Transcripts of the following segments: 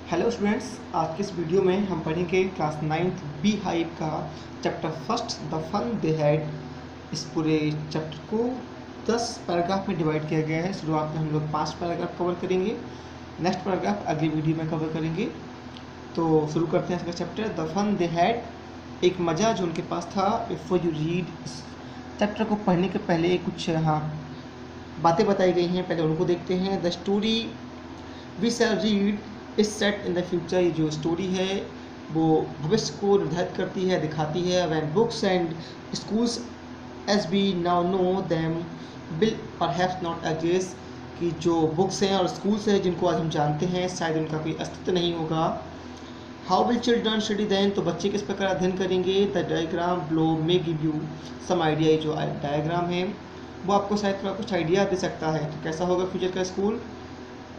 Hello students, आज के इस वीडियो में हम पढ़ेंगे क्लास 9th बी हाइव का chapter first the fun they had. इस पूरे चैप्टर को 10 पैराग्राफ में डिवाइड किया गया है। शुरुआत में हम लोग 5 पैराग्राफ कवर करेंगे, नेक्स्ट पैराग्राफ अगली वीडियो में कवर करेंगे। तो शुरू करते हैं इसका chapter the fun they had. एक मज़ा जो उनके पास था। बिफोर यू रीड, इस चैप्टर को पढ़ने के पहले कुछ बातें बताई गई हैं, पहले उनको देखते हैं। The story we shall read is set in the future. ये जो स्टोरी है वो भविष्य को निर्धारित करती है, दिखाती है। When books and schools as we now know them will perhaps not exist, कि जो बुक्स हैं और स्कूल्स हैं जिनको आज हम जानते हैं शायद उनका कोई अस्तित्व नहीं होगा। How will children study then, तो बच्चे किस प्रकार अध्ययन करेंगे। The diagram below may give you some idea. जो डायग्राम है वो आपको शायद थोड़ा कुछ आइडिया दे सकता है। तो कैसा होगा फ्यूचर का स्कूल।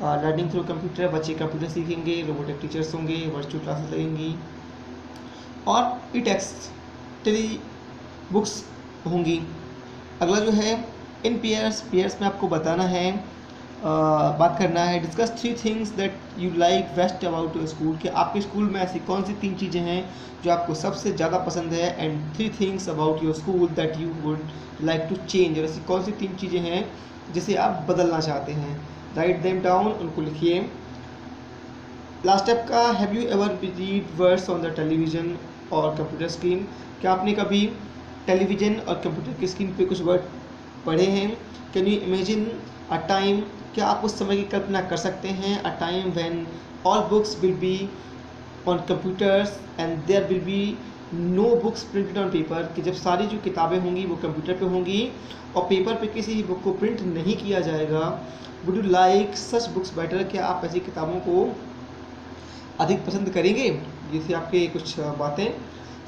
लर्निंग थ्रू कंप्यूटर, बच्चे कंप्यूटर सीखेंगे, रोबोटिक टीचर्स होंगे, वर्चुअल क्लासेस लगेंगी और ई टेक्स्ट टेली बुक्स होंगी। अगला जो है इन पेयर्स में आपको बताना है, बात करना है। Discuss 3 things that you like best about your school, कि आपके स्कूल में ऐसी कौन सी 3 चीज़ें हैं जो आपको सबसे ज़्यादा पसंद है। And 3 things about your school that you would like to change, और ऐसी कौन सी 3 चीज़ें हैं जिसे आप बदलना चाहते हैं। राइट देम डाउन, उनको लिखिए। लास्ट स्टेप का have you ever read words on the television और कंप्यूटर स्क्रीन, क्या आपने कभी टेलीविज़न और कंप्यूटर की स्क्रीन पे कुछ वर्ड पढ़े हैं। Can you imagine a time, क्या आप उस समय की कल्पना कर सकते हैं। A time when all books will be on computers and there will be no books printed on paper, कि जब सारी जो किताबें होंगी वो कंप्यूटर पे होंगी और पेपर पे किसी भी बुक को प्रिंट नहीं किया जाएगा। Would you like such books better, क्या आप ऐसी किताबों को अधिक पसंद करेंगे। ये थी आपके कुछ बातें।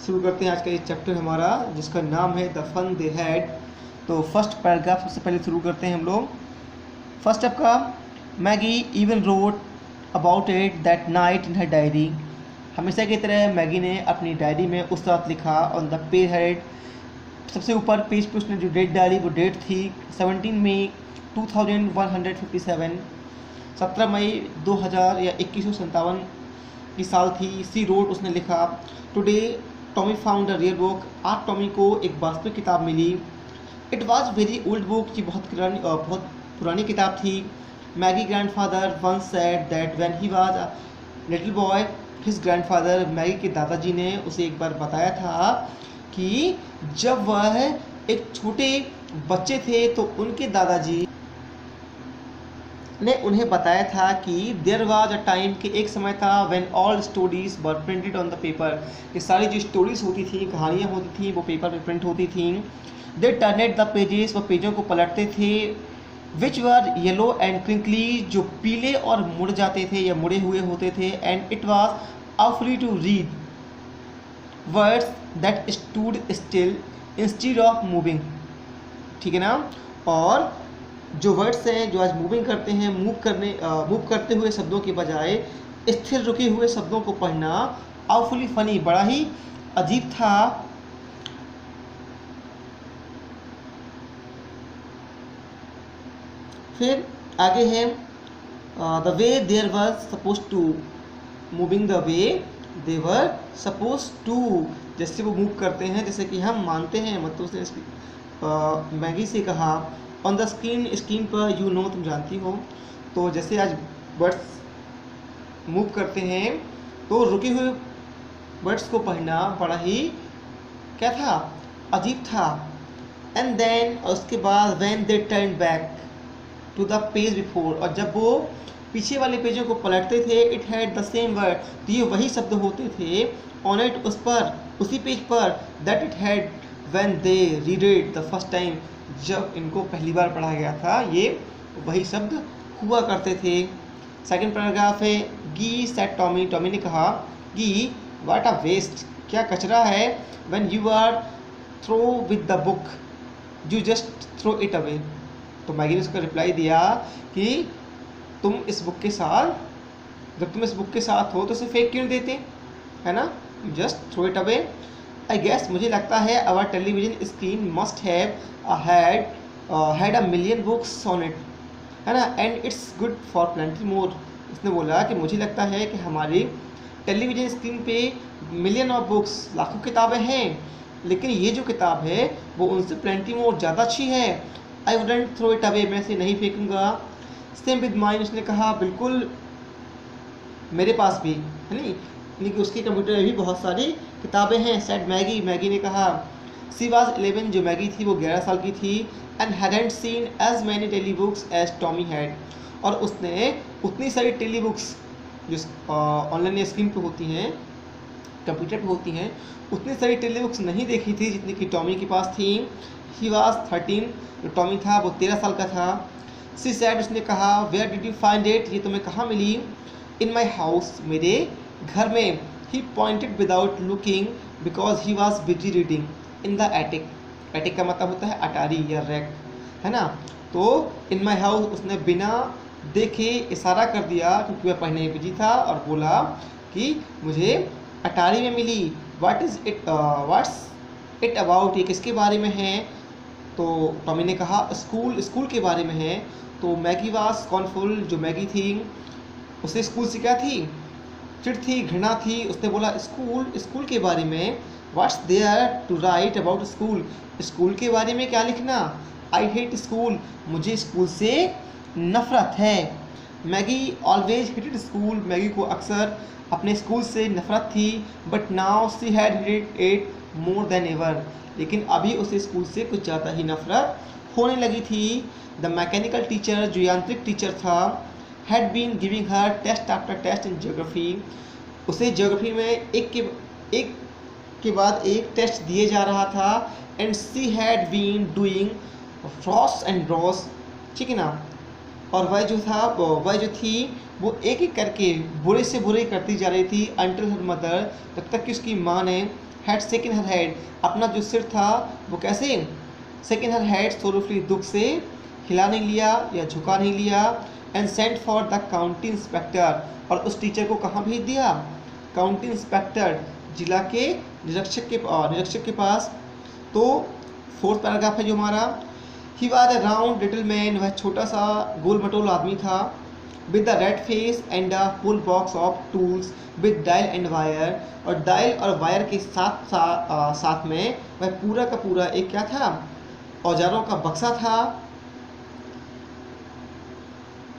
शुरू करते हैं आज का ये चैप्टर हमारा जिसका नाम है द फन दे हैड। तो फर्स्ट पैराग्राफ सबसे पहले शुरू करते हैं हम लोग। फर्स्ट आपका Maggi even wrote about it that night in her diary, हमेशा की तरह मैगी ने अपनी डायरी में उस रात लिखा। ऑन द पेज हेड, सबसे ऊपर पेज पे उसने जो डेट डाली वो डेट थी 17 मई 2157, 17 मई 2000 या 2157 की साल थी। सी रोड, उसने लिखा। Today Tommy found a real book, आज टॉमी को एक वास्तविक किताब मिली। It was very old book, की बहुत पुरानी किताब थी। Maggie grandfather once said that when he was a little boy, his grandfather, Maggie के दादाजी ने उसे एक बार बताया था कि जब वह एक छोटे बच्चे थे तो उनके दादाजी ने उन्हें बताया था कि देयर वाज अ टाइम, कि एक समय था when all stories were printed on the paper, कि सारी जो स्टोरीज होती थी, कहानियाँ होती थी वो पेपर पे प्रिंट होती थी। दे टर्नेड द पेजेस, वो पेजों को पलटते थे। विच वर येलो एंड क्रिंकली, जो पीले और मुड़ जाते थे या मुड़े हुए होते थे। And it was awfully to read words that stood still instead of moving, ठीक है ना। और जो वर्ड्स हैं जो आज मूविंग करते हैं, मूव करते हुए शब्दों के बजाय स्थिर रुके हुए शब्दों को पढ़ना awfully फनी, बड़ा ही अजीब था। फिर आगे है the way there was suppose to moving, the way they were suppose to, जैसे वो मूव करते हैं जैसे कि हम मानते हैं। मतलब उसने मैगी से कहा ऑन द स्क्रीन, स्क्रीन पर, यू नो, तुम जानती हो। तो जैसे आज वर्ड्स मूव करते हैं तो रुके हुए वर्ड्स को पढ़ना बड़ा ही क्या था, अजीब था। एंड देन, और उसके बाद when they turn back to the page before, और जब वो पीछे वाले पेजों को पलटते थे, it had the same word, तो ये वही शब्द होते थे। ऑन इट, उस पर, उसी पेज पर। That it had when they read it the first time, जब इनको पहली बार पढ़ा गया था ये वही शब्द हुआ करते थे। सेकंड पैराग्राफ है गी सेड टॉमी, टॉमी ने कहा गी व्हाट अ वेस्ट, क्या कचरा है। When you are throw with the book you just throw it away, तो मैगी ने उसका रिप्लाई दिया कि तुम इस बुक के साथ, जब तुम इस बुक के साथ हो तो उसे फेंक क्यों देते, है ना, just throw it away. I guess, मुझे लगता है our television screen must have had a million books on it, है ना, and it's good for plenty more, उसने बोला कि मुझे लगता है कि हमारी टेलीविज़न स्क्रीन पे मिलियन ऑफ बुक्स, लाखों किताबें हैं, लेकिन ये जो किताब है वो उनसे प्लेंटी मोर ज़्यादा अच्छी है। I wouldn't throw it away, मैं इसे नहीं फेंकूंगा। सेम विद माइन, उसने कहा बिल्कुल मेरे पास भी है नहीं, यानी कि उसके कंप्यूटर में भी बहुत सारी किताबें हैं। सेड मैगी, मैगी ने कहा। सी वाज 11, जो मैगी थी वो 11 साल की थी। And hadn't seen as many tele books as Tommy had, और उसने उतनी सारी टेली बुक्स जो ऑनलाइन स्क्रीन पे होती हैं, कंप्यूटर पे होती हैं, उतनी सारी टेली बुक्स नहीं देखी थी जितनी कि टॉमी के पास थी। ही वाज 13, जो टॉमी था वो 13 साल का था। सी सैड, उसने कहा where did you find it, ये तुम्हें कहाँ मिली। इन माई हाउस, मेरे घर में। He pointed without looking because he was busy reading in the attic. Attic का मतलब होता है अटारी या रैक, है ना। तो इन माई हाउस, उसने बिना देखे इशारा कर दिया क्योंकि वह पढ़ने में बिजी था, और बोला कि मुझे अटारी में मिली। What is it, what's it about, ये किसके बारे में है। तो टॉमी ने कहा स्कूल, स्कूल के बारे में है। तो मैगी वाज स्कॉर्नफुल, जो मैगी थी उसे स्कूल से क्या थी, चिढ़ थी, घृणा थी। उसने बोला स्कूल, स्कूल के बारे में। What's there to write about school, school के बारे में क्या लिखना। आई हेट स्कूल, मुझे स्कूल से नफरत है। Maggie always hated school, Maggie को अक्सर अपने स्कूल से नफरत थी। But now she had hated it more than ever, लेकिन अभी उसे स्कूल से कुछ ज़्यादा ही नफरत होने लगी थी। द मैकेनिकल टीचर, जो यांत्रिक टीचर था, had been giving her test after test in geography, उसे ज्योग्राफी में एक के बाद एक टेस्ट दिए जा रहा था। And she had been doing फ्रॉस एंड ड्रॉस, ठीक है ना। और वह जो थी वो एक एक करके बुरे से बुरे करती जा रही थी। अंटिल हर मदर, तब तक कि उसकी माँ ने हैड सेकंड हर हेड, अपना जो सिर था वो कैसे सेकंड हर हेड, सोरूफली दुख से हिला नहीं लिया या झुका नहीं लिया। And sent for the county inspector, और उस टीचर को कहाँ भेज दिया, काउंटी इंस्पेक्टर, जिला के निरीक्षक के पास। तो फोर्थ पैराग्राफ है जो हमारा। He was a round little man, वह छोटा सा गोल मटोल आदमी था। With the red face and a full box of tools with dial and wire, और डायल और वायर के साथ में वह पूरा का पूरा एक क्या था, औजारों का बक्सा था।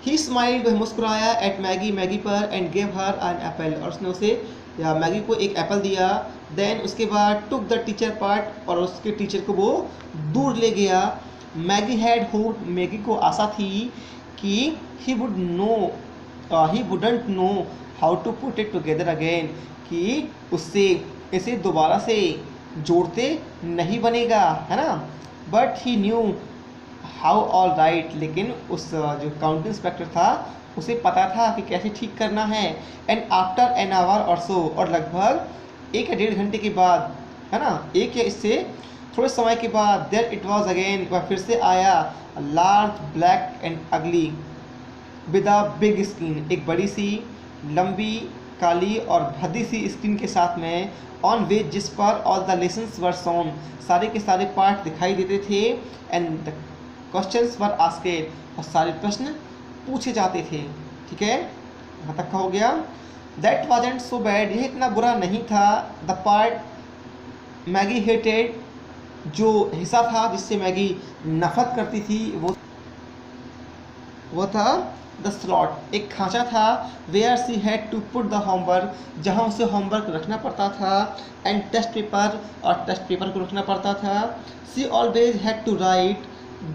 ही स्माइल्ड, वह मुस्कुराया, एट मैगी, मैगी पर, and gave her an apple, और उसने उसे या मैगी को एक एप्पल दिया। देन उसके बाद टुक द टीचर पार्ट, और उसके टीचर को वो दूर ले गया। मैगी हैड होप, मैगी को आशा थी कि he wouldn't know how to put it together again, कि उससे इसे दोबारा से जोड़ते नहीं बनेगा, है ना। But he knew how all right, लेकिन उस जो काउंटी इंस्पेक्टर था उसे पता था कि कैसे ठीक करना है। एंड आफ्टर एन आवर और सो, और लगभग 1 या 1.5 घंटे के बाद, है ना, एक या इससे थोड़े समय के बाद, देयर इट वॉज अगेन, वह फिर से आया। लार्ज ब्लैक एंड अगली विद अ बिग स्क्रीन, एक बड़ी सी लंबी काली और भद्दी सी स्क्रीन के साथ में। ऑन विच, जिस पर all the lessons were shown, सारे के सारे पाठ दिखाई देते थे। And the questions were asked, और सारे प्रश्न पूछे जाते थे। ठीक है, यहाँ तक का हो गया। दैट वाजंट सो बैड, यह इतना बुरा नहीं था। द पार्ट मैगी हेटेड, जो हिस्सा था जिससे मैगी नफरत करती थी, वो था द स्लॉट, एक खांचा था। Where she had to put the homework, जहाँ उसे होमवर्क रखना पड़ता था। एंड टेस्ट पेपर, और टेस्ट पेपर को रखना पड़ता था। She always had to write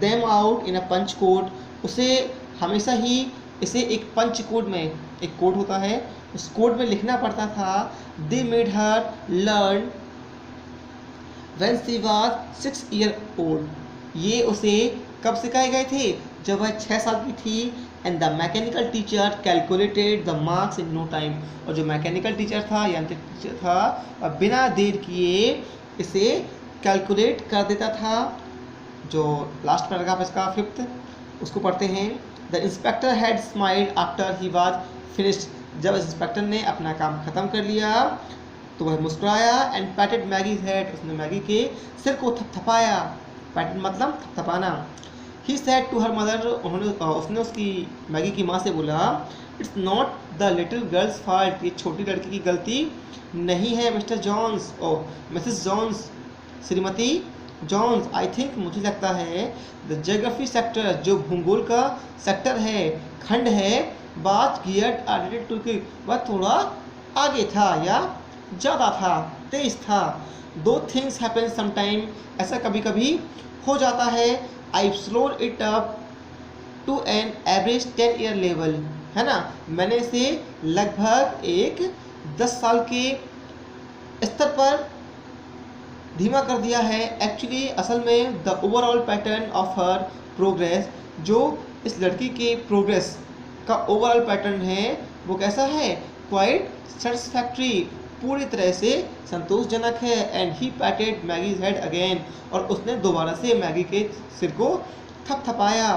them out in a punch code, उसे हमेशा ही इसे एक पंच कोड में, एक कोड होता है, उस कोड में लिखना पड़ता था। They made her learn when she was 6 year old, ये उसे कब सिखाए गए थे, जब वह 6 साल की थी। And the mechanical teacher calculated the marks in no time, और जो मैकेनिकल टीचर था, यांत्रिक टीचर था, वह बिना देर किए इसे कैलकुलेट कर देता था। जो लास्ट पैराग्राफ इसका 5th, उसको पढ़ते हैं। The inspector had smiled after he was finished, जब इंस्पेक्टर ने अपना काम ख़त्म कर लिया तो वह मुस्कुराया। एंड पैटेड मैगीज हेड, उसने मैगी के सिर को थपथपाया। पैटेड मतलब थपथपाना। He said to her mother, उसने उसकी मैगी की माँ से बोला, it's not the little girl's fault, ये छोटी लड़की की गलती नहीं है Mr Jones, oh Mrs Jones, श्रीमती जॉन्स। आई थिंक, मुझे लगता है, द ज्योग्राफी सेक्टर, जो भूगोल का सेक्टर है, खंड है, बात गियर्ड आर्डेड टू की, वह थोड़ा आगे था या ज़्यादा था, तेज था। दो थिंग्स हैपन समटाइम, ऐसा कभी कभी हो जाता है। I slowed it up to an average 10 year level, है ना, मैंने इसे लगभग एक 10 साल के स्तर पर धीमा कर दिया है। एक्चुअली असल में the overall pattern of her progress, जो इस लड़की के प्रोग्रेस का ओवरऑल पैटर्न है वो कैसा है, क्वाइट सेटिस्फैक्ट्री, पूरी तरह से संतोषजनक है। And he पैटेड Maggie's head again, और उसने दोबारा से मैगी के सिर को थपथपाया।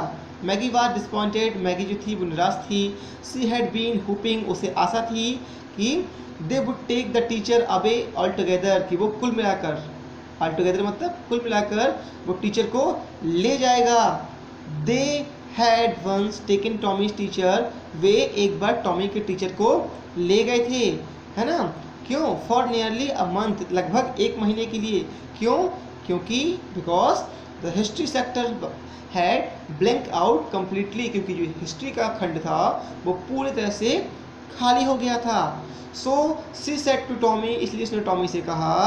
मैगी वाज डिसपॉइंटेड, मैगी जो थी वो निराश थी। सी हैड बीन होपिंग, उसे आशा थी कि they would take the teacher away altogether, कि वो कुल मिलाकर, ऑल टुगेदर मतलब कुल मिलाकर वो टीचर को ले जाएगा। They had once taken Tommy's teacher, वे एक बार टॉमी के टीचर को ले गए थे, है ना। क्यों, फॉर नियरली अ मंथ, लगभग एक महीने के लिए। क्यों, क्योंकि because the history sector had blank out completely, क्योंकि जो हिस्ट्री का खंड था वो पूरी तरह से खाली हो गया था। सो सी सेड टू टॉमी, इसलिए उसने टॉमी से कहा,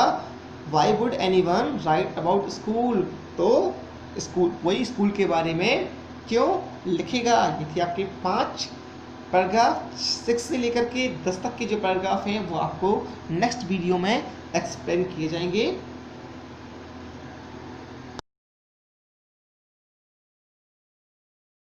why would any one right about school, तो स्कूल, वही स्कूल के बारे में क्यों लिखेगा। ये थी आपके 5 पैराग्राफ, 6 से लेकर के 10 तक के जो पैराग्राफ हैं वो आपको नेक्स्ट वीडियो में एक्सप्लेन किए जाएंगे।